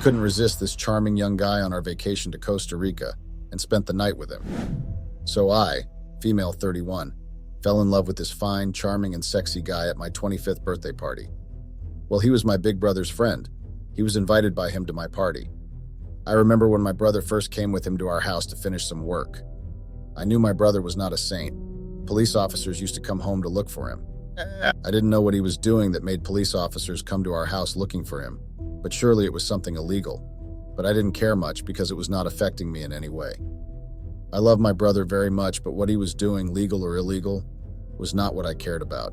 couldn't resist this charming young guy on our vacation to Costa Rica and spent the night with him. So I, female 31, fell in love with this fine, charming, and sexy guy at my 25th birthday party. Well, he was my big brother's friend. He was invited by him to my party. I remember when my brother first came with him to our house to finish some work. I knew my brother was not a saint. Police officers used to come home to look for him. I didn't know what he was doing that made police officers come to our house looking for him, but surely it was something illegal. But I didn't care much because it was not affecting me in any way. I love my brother very much, but what he was doing, legal or illegal, was not what I cared about.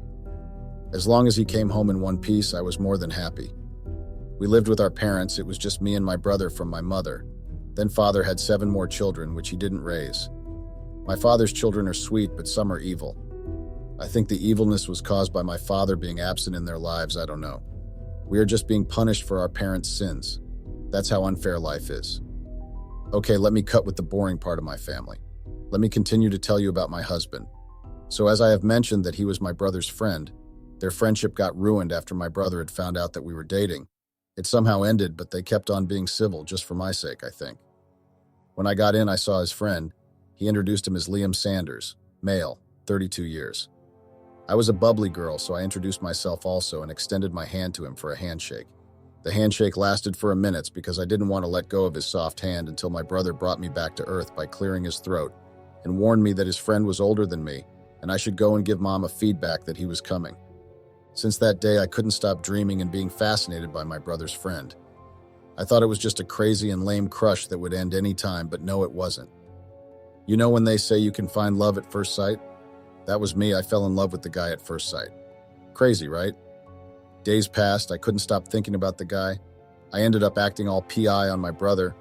As long as he came home in one piece, I was more than happy. We lived with our parents. It was just me and my brother from my mother. Then father had 7 more children, which he didn't raise. My father's children are sweet, but some are evil. I think the evilness was caused by my father being absent in their lives. I don't know. We are just being punished for our parents' sins. That's how unfair life is. Okay, let me cut with the boring part of my family. Let me continue to tell you about my husband. So as I have mentioned that he was my brother's friend, their friendship got ruined after my brother had found out that we were dating. It somehow ended, but they kept on being civil just for my sake, I think. When I got in, I saw his friend. He introduced him as Liam Sanders, male, 32 years. I was a bubbly girl, so I introduced myself also and extended my hand to him for a handshake. The handshake lasted for a minute because I didn't want to let go of his soft hand until my brother brought me back to earth by clearing his throat and warned me that his friend was older than me and I should go and give Mom a feedback that he was coming. Since that day, I couldn't stop dreaming and being fascinated by my brother's friend. I thought it was just a crazy and lame crush that would end any time, but no, it wasn't. You know when they say you can find love at first sight? That was me. I fell in love with the guy at first sight. Crazy, right? Days passed. I couldn't stop thinking about the guy. I ended up acting all PI on my brother,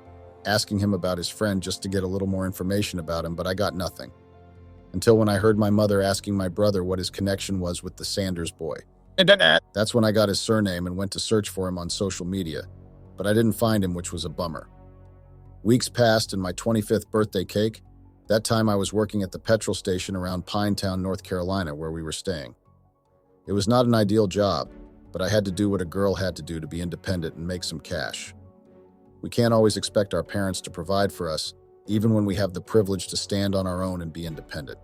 asking him about his friend just to get a little more information about him, but I got nothing. Until when I heard my mother asking my brother what his connection was with the Sanders boy. That's when I got his surname and went to search for him on social media, but I didn't find him, which was a bummer. Weeks passed and my 25th birthday cake. That time I was working at the petrol station around Pinetown, North Carolina, where we were staying. It was not an ideal job, but I had to do what a girl had to do to be independent and make some cash. We can't always expect our parents to provide for us, even when we have the privilege to stand on our own and be independent.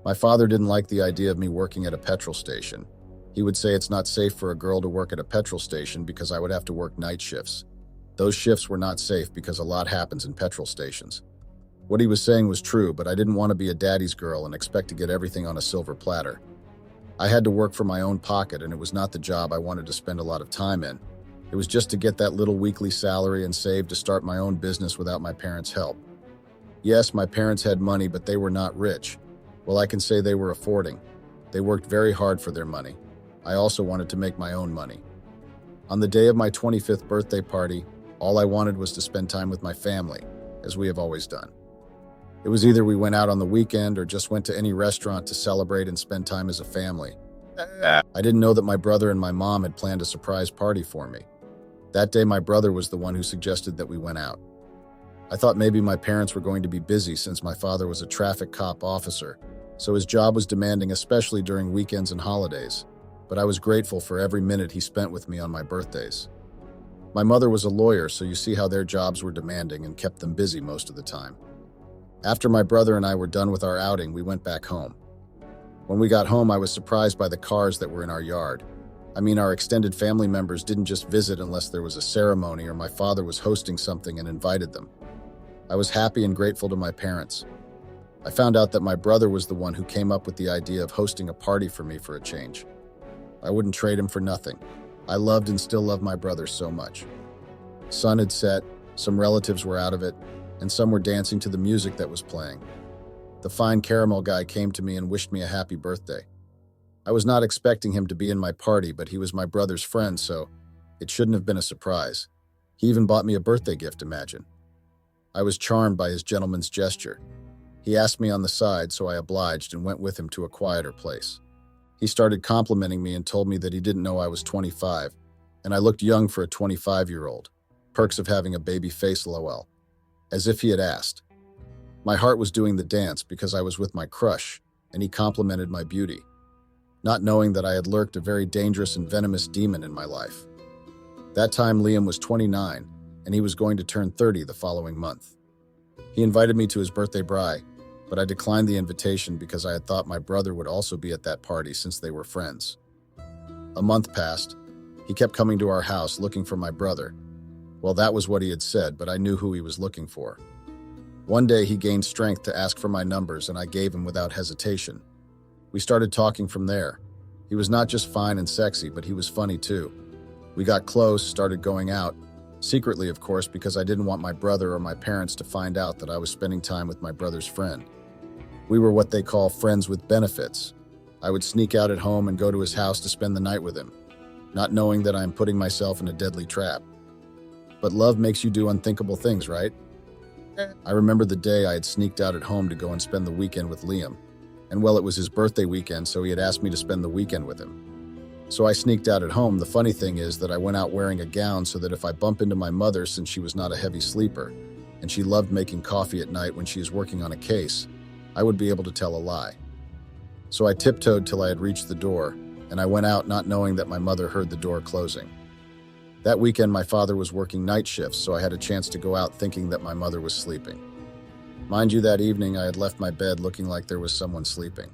My father didn't like the idea of me working at a petrol station. He would say it's not safe for a girl to work at a petrol station because I would have to work night shifts. Those shifts were not safe because a lot happens in petrol stations. What he was saying was true, but I didn't want to be a daddy's girl and expect to get everything on a silver platter. I had to work for my own pocket, and it was not the job I wanted to spend a lot of time in. It was just to get that little weekly salary and save to start my own business without my parents' help. Yes, my parents had money, but they were not rich. Well, I can say they were affording. They worked very hard for their money. I also wanted to make my own money. On the day of my 25th birthday party, all I wanted was to spend time with my family, as we have always done. It was either we went out on the weekend or just went to any restaurant to celebrate and spend time as a family. I didn't know that my brother and my mom had planned a surprise party for me. That day, my brother was the one who suggested that we went out. I thought maybe my parents were going to be busy since my father was a traffic cop officer, so his job was demanding, especially during weekends and holidays. But I was grateful for every minute he spent with me on my birthdays. My mother was a lawyer, so you see how their jobs were demanding and kept them busy most of the time. After my brother and I were done with our outing, we went back home. When we got home, I was surprised by the cars that were in our yard. I mean, our extended family members didn't just visit unless there was a ceremony or my father was hosting something and invited them. I was happy and grateful to my parents. I found out that my brother was the one who came up with the idea of hosting a party for me for a change. I wouldn't trade him for nothing. I loved and still love my brother so much. Sun had set, some relatives were out of it, and some were dancing to the music that was playing. The fine caramel guy came to me and wished me a happy birthday. I was not expecting him to be in my party, but he was my brother's friend, so it shouldn't have been a surprise. He even bought me a birthday gift, imagine. I was charmed by his gentleman's gesture. He asked me on the side, so I obliged and went with him to a quieter place. He started complimenting me and told me that he didn't know I was 25, and I looked young for a 25-year-old. Perks of having a baby face, lol. As if he had asked. My heart was doing the dance because I was with my crush, and he complimented my beauty, not knowing that I had lurked a very dangerous and venomous demon in my life. That time Liam was 29, and he was going to turn 30 the following month. He invited me to his birthday braai, but I declined the invitation because I had thought my brother would also be at that party since they were friends. A month passed. He kept coming to our house looking for my brother. Well, that was what he had said, but I knew who he was looking for. One day he gained strength to ask for my numbers, and I gave him without hesitation. We started talking from there. He was not just fine and sexy, but he was funny too. We got close, started going out, secretly of course, because I didn't want my brother or my parents to find out that I was spending time with my brother's friend. We were what they call friends with benefits. I would sneak out at home and go to his house to spend the night with him, not knowing that I am putting myself in a deadly trap. But love makes you do unthinkable things, right? I remember the day I had sneaked out at home to go and spend the weekend with Liam. And well, it was his birthday weekend, so he had asked me to spend the weekend with him. So I sneaked out at home. The funny thing is that I went out wearing a gown so that if I bump into my mother, since she was not a heavy sleeper, and she loved making coffee at night when she is working on a case, I would be able to tell a lie. So I tiptoed till I had reached the door, and I went out not knowing that my mother heard the door closing. That weekend, my father was working night shifts, so I had a chance to go out thinking that my mother was sleeping. Mind you, that evening I had left my bed looking like there was someone sleeping.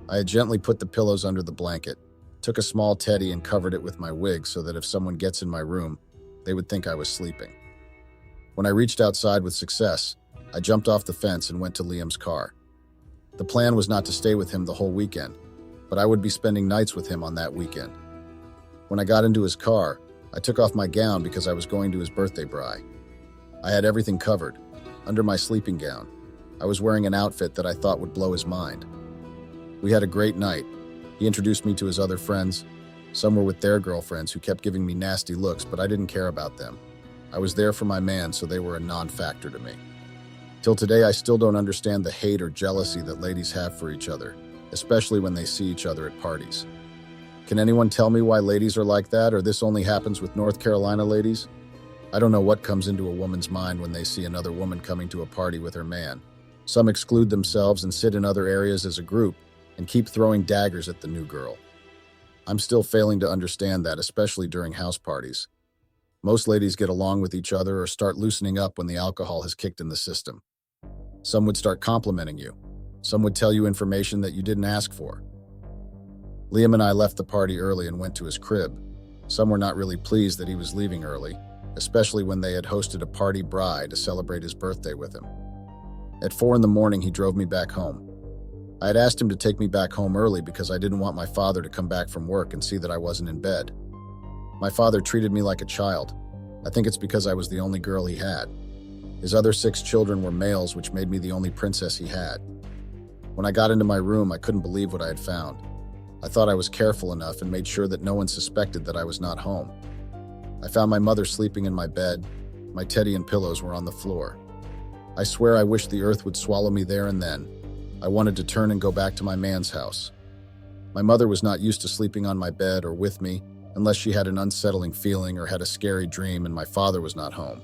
I had gently put the pillows under the blanket, took a small teddy and covered it with my wig so that if someone gets in my room, they would think I was sleeping. When I reached outside with success, I jumped off the fence and went to Liam's car. The plan was not to stay with him the whole weekend, but I would be spending nights with him on that weekend. When I got into his car, I took off my gown because I was going to his birthday braai. I had everything covered. Under my sleeping gown, I was wearing an outfit that I thought would blow his mind. We had a great night. He introduced me to his other friends. Some were with their girlfriends who kept giving me nasty looks, but I didn't care about them. I was there for my man, so they were a non-factor to me. Till today, I still don't understand the hate or jealousy that ladies have for each other, especially when they see each other at parties. Can anyone tell me why ladies are like that, or this only happens with North Carolina ladies? I don't know what comes into a woman's mind when they see another woman coming to a party with her man. Some exclude themselves and sit in other areas as a group and keep throwing daggers at the new girl. I'm still failing to understand that, especially during house parties. Most ladies get along with each other or start loosening up when the alcohol has kicked in the system. Some would start complimenting you. Some would tell you information that you didn't ask for. Liam and I left the party early and went to his crib. Some were not really pleased that he was leaving early, especially when they had hosted a party braai to celebrate his birthday with him. At 4 a.m, he drove me back home. I had asked him to take me back home early because I didn't want my father to come back from work and see that I wasn't in bed. My father treated me like a child. I think it's because I was the only girl he had. His other 6 children were males, which made me the only princess he had. When I got into my room, I couldn't believe what I had found. I thought I was careful enough and made sure that no one suspected that I was not home. I found my mother sleeping in my bed. My teddy and pillows were on the floor. I swear I wished the earth would swallow me there and then. I wanted to turn and go back to my man's house. My mother was not used to sleeping on my bed or with me unless she had an unsettling feeling or had a scary dream and my father was not home.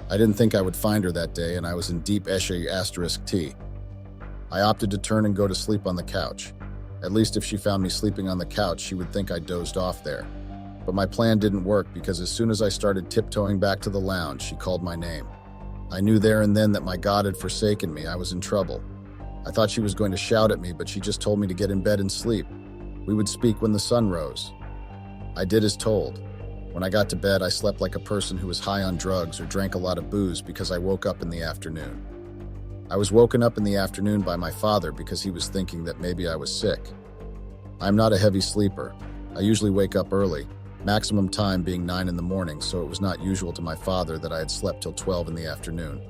I didn't think I would find her that day, and I was in deep *T. I opted to turn and go to sleep on the couch. At least if she found me sleeping on the couch, she would think I dozed off there. But my plan didn't work because as soon as I started tiptoeing back to the lounge, she called my name. I knew there and then that my God had forsaken me. I was in trouble. I thought she was going to shout at me, but she just told me to get in bed and sleep. We would speak when the sun rose. I did as told. When I got to bed, I slept like a person who was high on drugs or drank a lot of booze because I woke up in the afternoon. I was woken up in the afternoon by my father because he was thinking that maybe I was sick. I'm not a heavy sleeper. I usually wake up early, maximum time being 9 a.m, so it was not usual to my father that I had slept till 12 in the afternoon.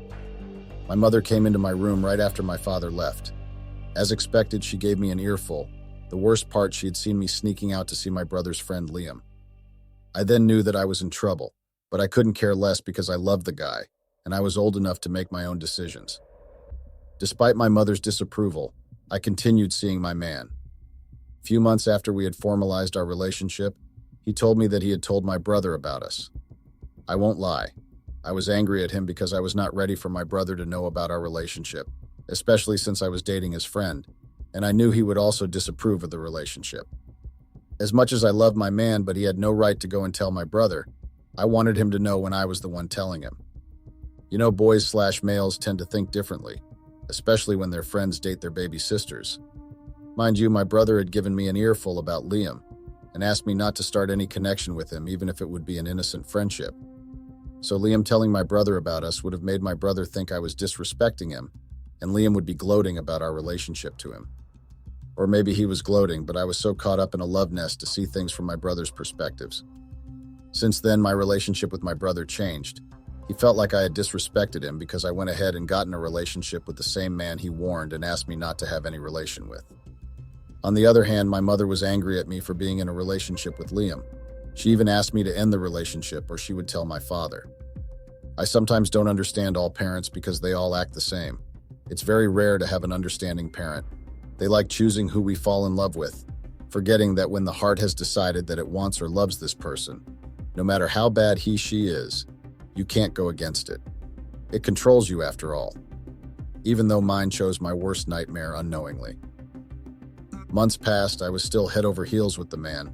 My mother came into my room right after my father left. As expected, she gave me an earful. The worst part, she had seen me sneaking out to see my brother's friend Liam. I then knew that I was in trouble, but I couldn't care less because I loved the guy, and I was old enough to make my own decisions. Despite my mother's disapproval, I continued seeing my man. A few months after we had formalized our relationship, he told me that he had told my brother about us. I won't lie. I was angry at him because I was not ready for my brother to know about our relationship, especially since I was dating his friend, and I knew he would also disapprove of the relationship. As much as I loved my man, but he had no right to go and tell my brother, I wanted him to know when I was the one telling him. You know, boys/males tend to think differently, especially when their friends date their baby sisters. Mind you, my brother had given me an earful about Liam and asked me not to start any connection with him, even if it would be an innocent friendship. So Liam telling my brother about us would have made my brother think I was disrespecting him, and Liam would be gloating about our relationship to him. Or maybe he was gloating, but I was so caught up in a love nest to see things from my brother's perspectives. Since then, my relationship with my brother changed. He felt like I had disrespected him because I went ahead and got in a relationship with the same man he warned and asked me not to have any relation with. On the other hand, my mother was angry at me for being in a relationship with Liam. She even asked me to end the relationship or she would tell my father. I sometimes don't understand all parents because they all act the same. It's very rare to have an understanding parent. They like choosing who we fall in love with, forgetting that when the heart has decided that it wants or loves this person, no matter how bad he/she is, you can't go against it. It controls you after all, even though mine chose my worst nightmare unknowingly. Months passed, I was still head over heels with the man.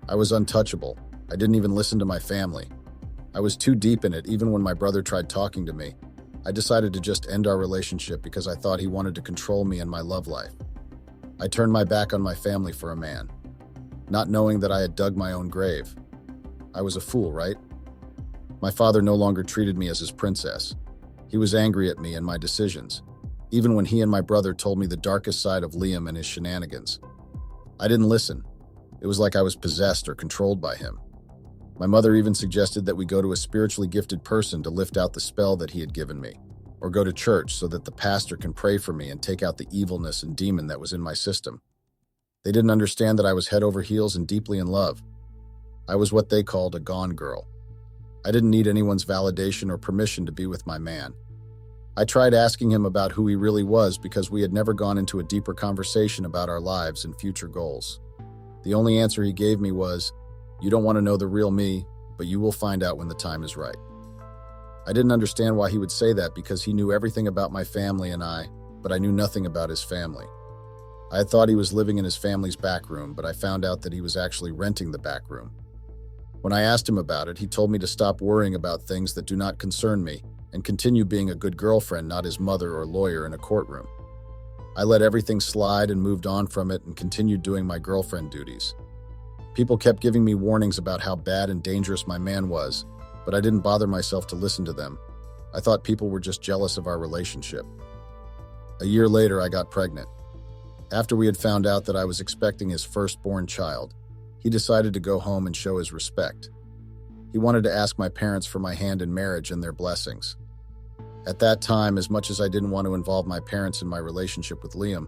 I was untouchable. I didn't even listen to my family. I was too deep in it, even when my brother tried talking to me. I decided to just end our relationship because I thought he wanted to control me and my love life. I turned my back on my family for a man, not knowing that I had dug my own grave. I was a fool, right? My father no longer treated me as his princess. He was angry at me and my decisions, even when he and my brother told me the darkest side of Liam and his shenanigans. I didn't listen. It was like I was possessed or controlled by him. My mother even suggested that we go to a spiritually gifted person to lift out the spell that he had given me, or go to church so that the pastor can pray for me and take out the evilness and demon that was in my system. They didn't understand that I was head over heels and deeply in love. I was what they called a gone girl. I didn't need anyone's validation or permission to be with my man. I tried asking him about who he really was because we had never gone into a deeper conversation about our lives and future goals. The only answer he gave me was, "You don't want to know the real me, but you will find out when the time is right." I didn't understand why he would say that because he knew everything about my family and I, but I knew nothing about his family. I had thought he was living in his family's back room, but I found out that he was actually renting the back room. When I asked him about it, he told me to stop worrying about things that do not concern me and continue being a good girlfriend, not his mother or lawyer in a courtroom. I let everything slide and moved on from it and continued doing my girlfriend duties. People kept giving me warnings about how bad and dangerous my man was, but I didn't bother myself to listen to them. I thought people were just jealous of our relationship. A year later, I got pregnant. After we had found out that I was expecting his firstborn child, he decided to go home and show his respect. He wanted to ask my parents for my hand in marriage and their blessings. At that time, as much as I didn't want to involve my parents in my relationship with Liam,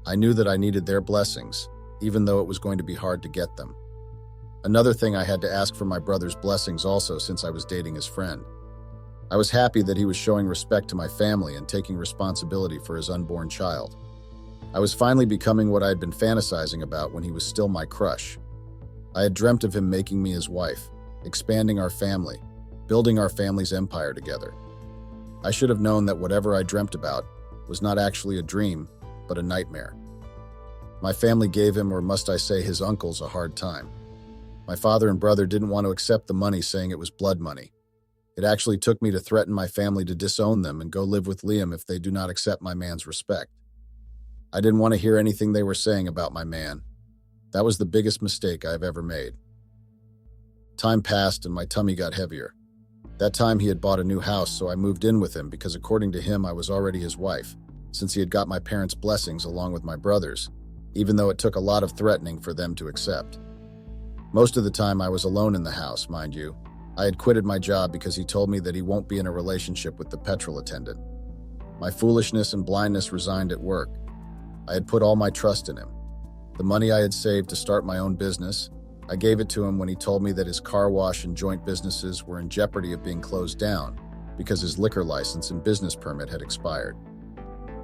I knew that I needed their blessings, even though it was going to be hard to get them. Another thing, I had to ask for my brother's blessings also since I was dating his friend. I was happy that he was showing respect to my family and taking responsibility for his unborn child. I was finally becoming what I had been fantasizing about when he was still my crush. I had dreamt of him making me his wife, expanding our family, building our family's empire together. I should have known that whatever I dreamt about was not actually a dream, but a nightmare. My family gave him, or must I say his uncles, a hard time. My father and brother didn't want to accept the money, saying it was blood money. It actually took me to threaten my family to disown them and go live with Liam if they do not accept my man's respect. I didn't want to hear anything they were saying about my man. That was the biggest mistake I've ever made. Time passed and my tummy got heavier. That time he had bought a new house, so I moved in with him because according to him, I was already his wife, since he had got my parents' blessings along with my brothers, even though it took a lot of threatening for them to accept. Most of the time I was alone in the house, mind you. I had quitted my job because he told me that he won't be in a relationship with the petrol attendant. My foolishness and blindness resigned at work. I had put all my trust in him. The money I had saved to start my own business, I gave it to him when he told me that his car wash and joint businesses were in jeopardy of being closed down because his liquor license and business permit had expired.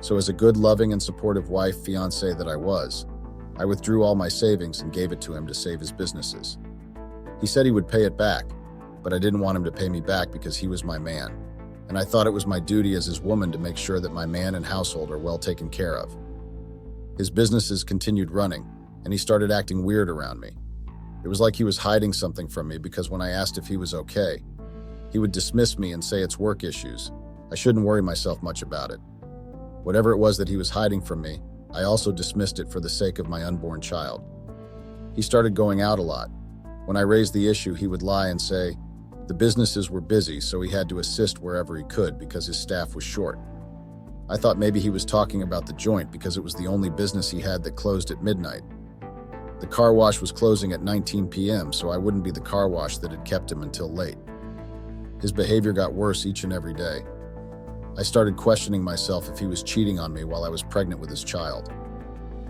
So as a good, loving, and supportive wife, fiancée that I was, I withdrew all my savings and gave it to him to save his businesses. He said he would pay it back, but I didn't want him to pay me back because he was my man, and I thought it was my duty as his woman to make sure that my man and household are well taken care of. His businesses continued running, and he started acting weird around me. It was like he was hiding something from me because when I asked if he was okay, he would dismiss me and say it's work issues. I shouldn't worry myself much about it. Whatever it was that he was hiding from me, I also dismissed it for the sake of my unborn child. He started going out a lot. When I raised the issue, he would lie and say the businesses were busy, so he had to assist wherever he could because his staff was short. I thought maybe he was talking about the joint because it was the only business he had that closed at midnight. The car wash was closing at 19 p.m., so I wouldn't be the car wash that had kept him until late. His behavior got worse each and every day. I started questioning myself if he was cheating on me while I was pregnant with his child.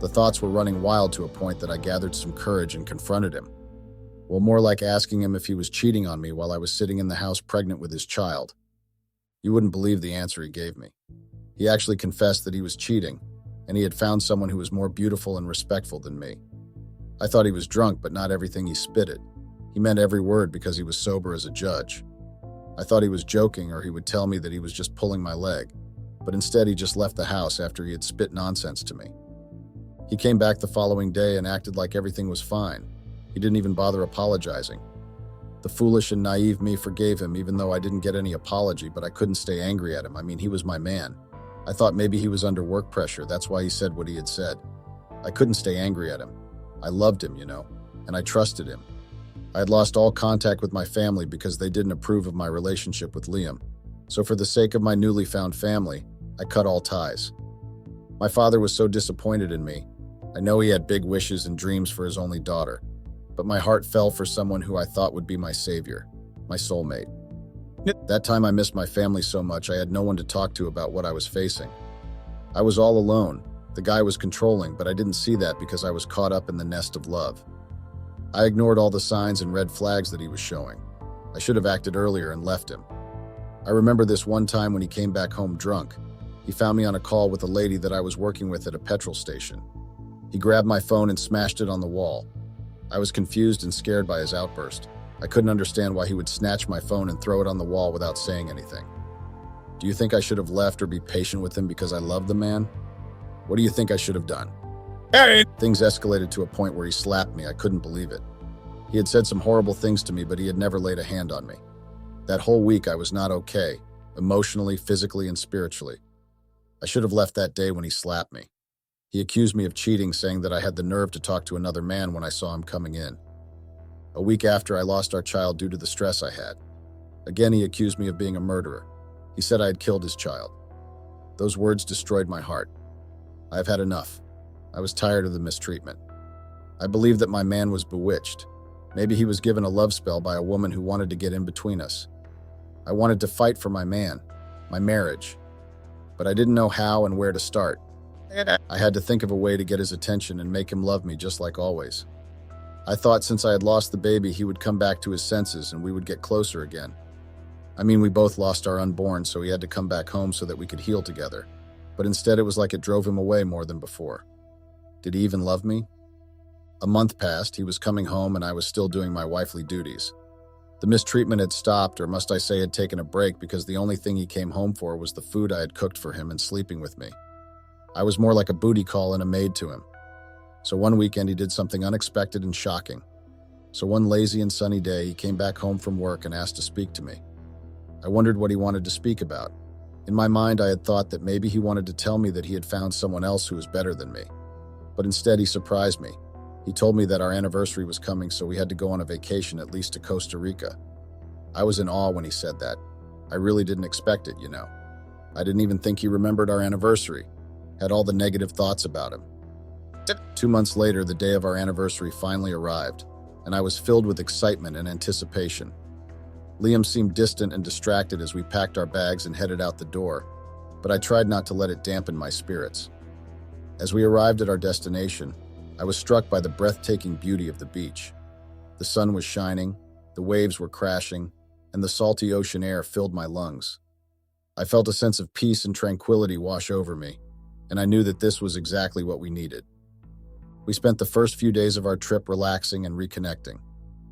The thoughts were running wild to a point that I gathered some courage and confronted him. Well, more like asking him if he was cheating on me while I was sitting in the house pregnant with his child. You wouldn't believe the answer he gave me. He actually confessed that he was cheating, and he had found someone who was more beautiful and respectful than me. I thought he was drunk, but not everything he spitted. He meant every word because he was sober as a judge. I thought he was joking or he would tell me that he was just pulling my leg, but instead he just left the house after he had spit nonsense to me. He came back the following day and acted like everything was fine. He didn't even bother apologizing. The foolish and naive me forgave him even though I didn't get any apology, but I couldn't stay angry at him. I mean, he was my man. I thought maybe he was under work pressure. That's why he said what he had said. I couldn't stay angry at him. I loved him, and I trusted him. I had lost all contact with my family because they didn't approve of my relationship with Liam. So for the sake of my newly found family, I cut all ties. My father was so disappointed in me. I know he had big wishes and dreams for his only daughter, but my heart fell for someone who I thought would be my savior, my soulmate. That time I missed my family so much I had no one to talk to about what I was facing. I was all alone. The guy was controlling, but I didn't see that because I was caught up in the nest of love. I ignored all the signs and red flags that he was showing. I should have acted earlier and left him. I remember this one time when he came back home drunk. He found me on a call with a lady that I was working with at a petrol station. He grabbed my phone and smashed it on the wall. I was confused and scared by his outburst. I couldn't understand why he would snatch my phone and throw it on the wall without saying anything. Do you think I should have left or be patient with him because I loved the man? What do you think I should have done? Hey! Things escalated to a point where he slapped me. I couldn't believe it. He had said some horrible things to me, but he had never laid a hand on me. That whole week I was not okay, emotionally, physically, and spiritually. I should have left that day when he slapped me. He accused me of cheating, saying that I had the nerve to talk to another man when I saw him coming in. A week after, I lost our child due to the stress I had. Again, he accused me of being a murderer. He said I had killed his child. Those words destroyed my heart. I have had enough. I was tired of the mistreatment. I believed that my man was bewitched. Maybe he was given a love spell by a woman who wanted to get in between us. I wanted to fight for my man, my marriage, but I didn't know how and where to start. I had to think of a way to get his attention and make him love me just like always. I thought since I had lost the baby, he would come back to his senses and we would get closer again. I mean, we both lost our unborn, so he had to come back home so that we could heal together. But instead, it was like it drove him away more than before. Did he even love me? A month passed, he was coming home, and I was still doing my wifely duties. The mistreatment had stopped, or must I say had taken a break, because the only thing he came home for was the food I had cooked for him and sleeping with me. I was more like a booty call and a maid to him. So one weekend he did something unexpected and shocking. So one lazy and sunny day, he came back home from work and asked to speak to me. I wondered what he wanted to speak about. In my mind, I had thought that maybe he wanted to tell me that he had found someone else who was better than me. But instead, he surprised me. He told me that our anniversary was coming, so we had to go on a vacation, at least to Costa Rica. I was in awe when he said that. I really didn't expect it, I didn't even think he remembered our anniversary. Had all the negative thoughts about him. 2 months later, the day of our anniversary finally arrived, and I was filled with excitement and anticipation. Liam seemed distant and distracted as we packed our bags and headed out the door, but I tried not to let it dampen my spirits. As we arrived at our destination, I was struck by the breathtaking beauty of the beach. The sun was shining, the waves were crashing, and the salty ocean air filled my lungs. I felt a sense of peace and tranquility wash over me, and I knew that this was exactly what we needed. We spent the first few days of our trip relaxing and reconnecting.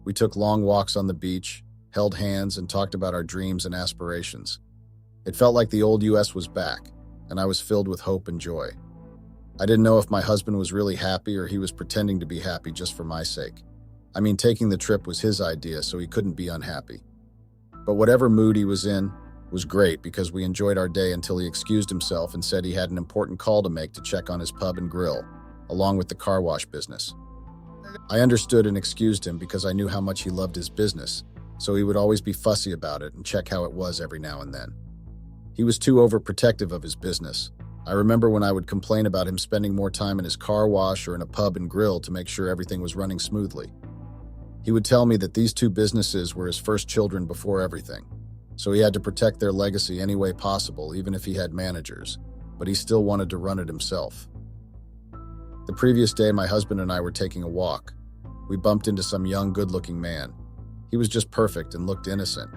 We took long walks on the beach, held hands, and talked about our dreams and aspirations. It felt like the old US was back, and I was filled with hope and joy. I didn't know if my husband was really happy or he was pretending to be happy just for my sake. I mean, taking the trip was his idea, so he couldn't be unhappy. But whatever mood he was in was great because we enjoyed our day until he excused himself and said he had an important call to make to check on his pub and grill, along with the car wash business. I understood and excused him because I knew how much he loved his business, so he would always be fussy about it and check how it was every now and then. He was too overprotective of his business. I remember when I would complain about him spending more time in his car wash or in a pub and grill to make sure everything was running smoothly. He would tell me that these two businesses were his first children before everything, so he had to protect their legacy any way possible, even if he had managers, but he still wanted to run it himself. The previous day, my husband and I were taking a walk. We bumped into some young, good-looking man. He was just perfect and looked innocent.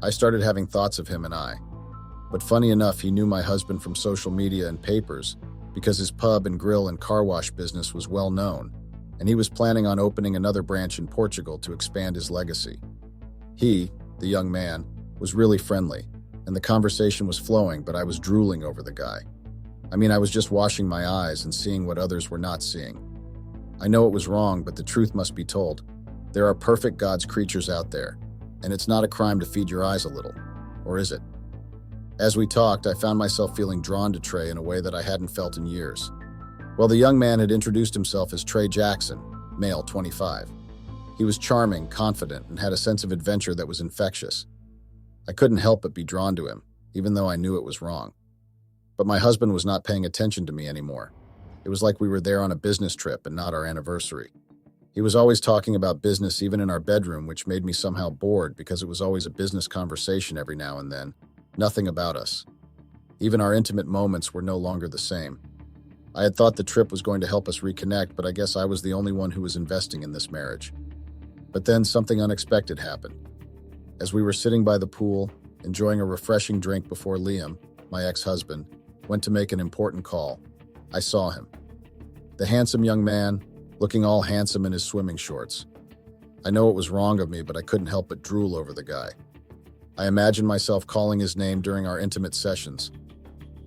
I started having thoughts of him and I. But funny enough, he knew my husband from social media and papers because his pub and grill and car wash business was well known, and he was planning on opening another branch in Portugal to expand his legacy. He, the young man, was really friendly, and the conversation was flowing, but I was drooling over the guy. I mean, I was just washing my eyes and seeing what others were not seeing. I know it was wrong, but the truth must be told. There are perfect God's creatures out there, and it's not a crime to feed your eyes a little. Or is it? As we talked, I found myself feeling drawn to Trey in a way that I hadn't felt in years. Well, the young man had introduced himself as Trey Jackson, male 25. He was charming, confident, and had a sense of adventure that was infectious. I couldn't help but be drawn to him, even though I knew it was wrong. But my husband was not paying attention to me anymore. It was like we were there on a business trip and not our anniversary. He was always talking about business even in our bedroom, which made me somehow bored because it was always a business conversation every now and then. Nothing about us. Even our intimate moments were no longer the same. I had thought the trip was going to help us reconnect, but I guess I was the only one who was investing in this marriage. But then something unexpected happened. As we were sitting by the pool, enjoying a refreshing drink before Liam, my ex-husband, went to make an important call, I saw him. The handsome young man, looking all handsome in his swimming shorts. I know it was wrong of me, but I couldn't help but drool over the guy. I imagined myself calling his name during our intimate sessions.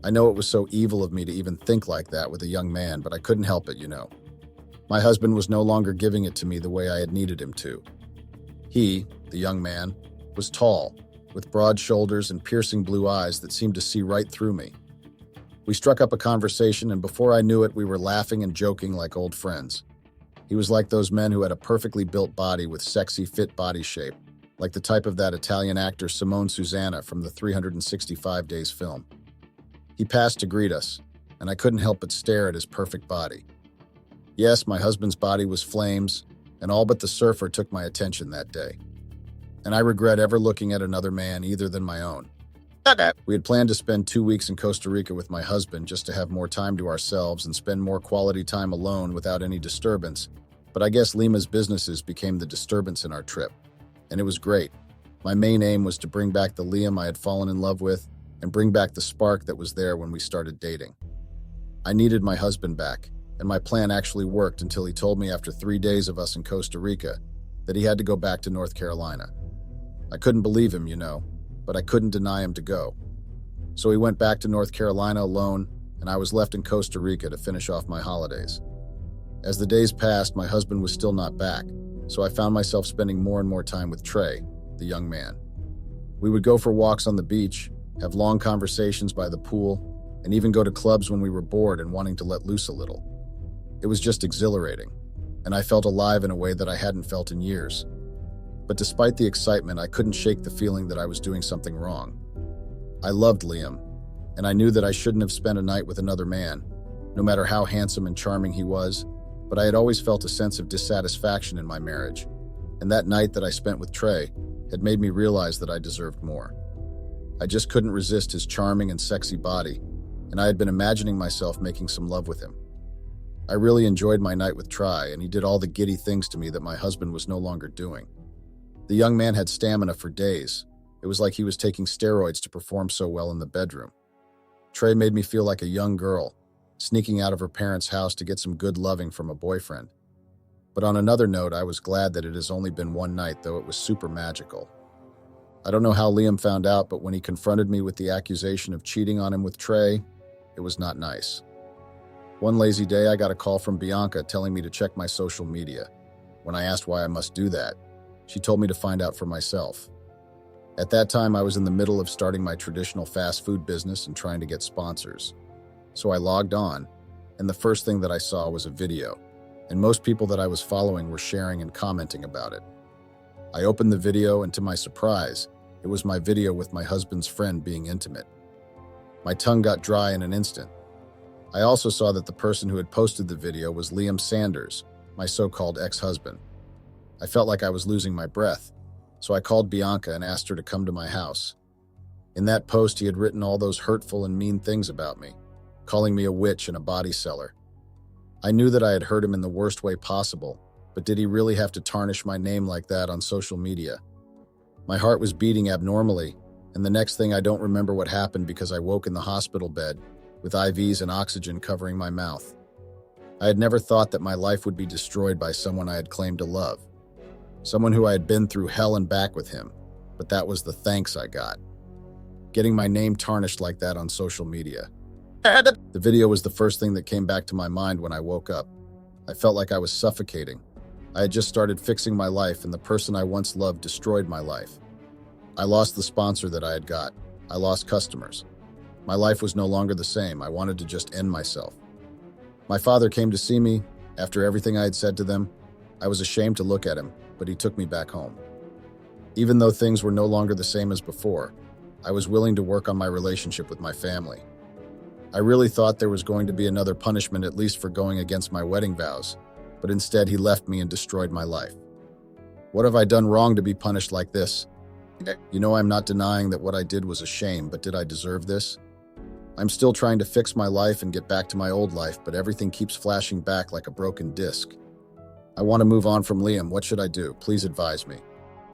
I know it was so evil of me to even think like that with a young man, but I couldn't help it, you know. My husband was no longer giving it to me the way I had needed him to. He, the young man, was tall, with broad shoulders and piercing blue eyes that seemed to see right through me. We struck up a conversation, and before I knew it, we were laughing and joking like old friends. He was like those men who had a perfectly built body with sexy, fit body shape, like the type of that Italian actor Simone Susanna from the 365 Days film. He passed to greet us, and I couldn't help but stare at his perfect body. Yes, my husband's body was flames, and all but the surfer took my attention that day. And I regret ever looking at another man either than my own. We had planned to spend 2 weeks in Costa Rica with my husband just to have more time to ourselves and spend more quality time alone without any disturbance, but I guess Lima's businesses became the disturbance in our trip. And it was great. My main aim was to bring back the Liam I had fallen in love with and bring back the spark that was there when we started dating. I needed my husband back, and my plan actually worked until he told me after 3 days of us in Costa Rica that he had to go back to North Carolina. I couldn't believe him, you know, but I couldn't deny him to go. So he went back to North Carolina alone, and I was left in Costa Rica to finish off my holidays. As the days passed, my husband was still not back, so I found myself spending more and more time with Trey, the young man. We would go for walks on the beach, have long conversations by the pool, and even go to clubs when we were bored and wanting to let loose a little. It was just exhilarating, and I felt alive in a way that I hadn't felt in years. But despite the excitement, I couldn't shake the feeling that I was doing something wrong. I loved Liam, and I knew that I shouldn't have spent a night with another man, no matter how handsome and charming he was, but I had always felt a sense of dissatisfaction in my marriage, and that night that I spent with Trey had made me realize that I deserved more. I just couldn't resist his charming and sexy body, and I had been imagining myself making some love with him. I really enjoyed my night with Trey, and he did all the giddy things to me that my husband was no longer doing. The young man had stamina for days. It was like he was taking steroids to perform so well in the bedroom. Trey made me feel like a young girl, sneaking out of her parents' house to get some good loving from a boyfriend. But on another note, I was glad that it has only been one night, though it was super magical. I don't know how Liam found out, but when he confronted me with the accusation of cheating on him with Trey, it was not nice. One lazy day, I got a call from Bianca telling me to check my social media. When I asked why I must do that, she told me to find out for myself. At that time, I was in the middle of starting my traditional fast food business and trying to get sponsors. So I logged on, and the first thing that I saw was a video, and most people that I was following were sharing and commenting about it. I opened the video, and to my surprise, it was my video with my husband's friend being intimate. My tongue got dry in an instant. I also saw that the person who had posted the video was Liam Sanders, my so-called ex-husband. I felt like I was losing my breath, so I called Bianca and asked her to come to my house. In that post, he had written all those hurtful and mean things about me, calling me a witch and a body seller. I knew that I had hurt him in the worst way possible, but did he really have to tarnish my name like that on social media? My heart was beating abnormally, and the next thing I don't remember what happened because I woke in the hospital bed with IVs and oxygen covering my mouth. I had never thought that my life would be destroyed by someone I had claimed to love, someone who I had been through hell and back with him, but that was the thanks I got. Getting my name tarnished like that on social media. The video was the first thing that came back to my mind when I woke up. I felt like I was suffocating. I had just started fixing my life, and the person I once loved destroyed my life. I lost the sponsor that I had got. I lost customers. My life was no longer the same. I wanted to just end myself. My father came to see me. After everything I had said to them, I was ashamed to look at him, but he took me back home. Even though things were no longer the same as before, I was willing to work on my relationship with my family. I really thought there was going to be another punishment, at least for going against my wedding vows, but instead he left me and destroyed my life. What have I done wrong to be punished like this? You know, I'm not denying that what I did was a shame, but did I deserve this? I'm still trying to fix my life and get back to my old life, but everything keeps flashing back like a broken disc. I want to move on from Liam. What should I do? Please advise me.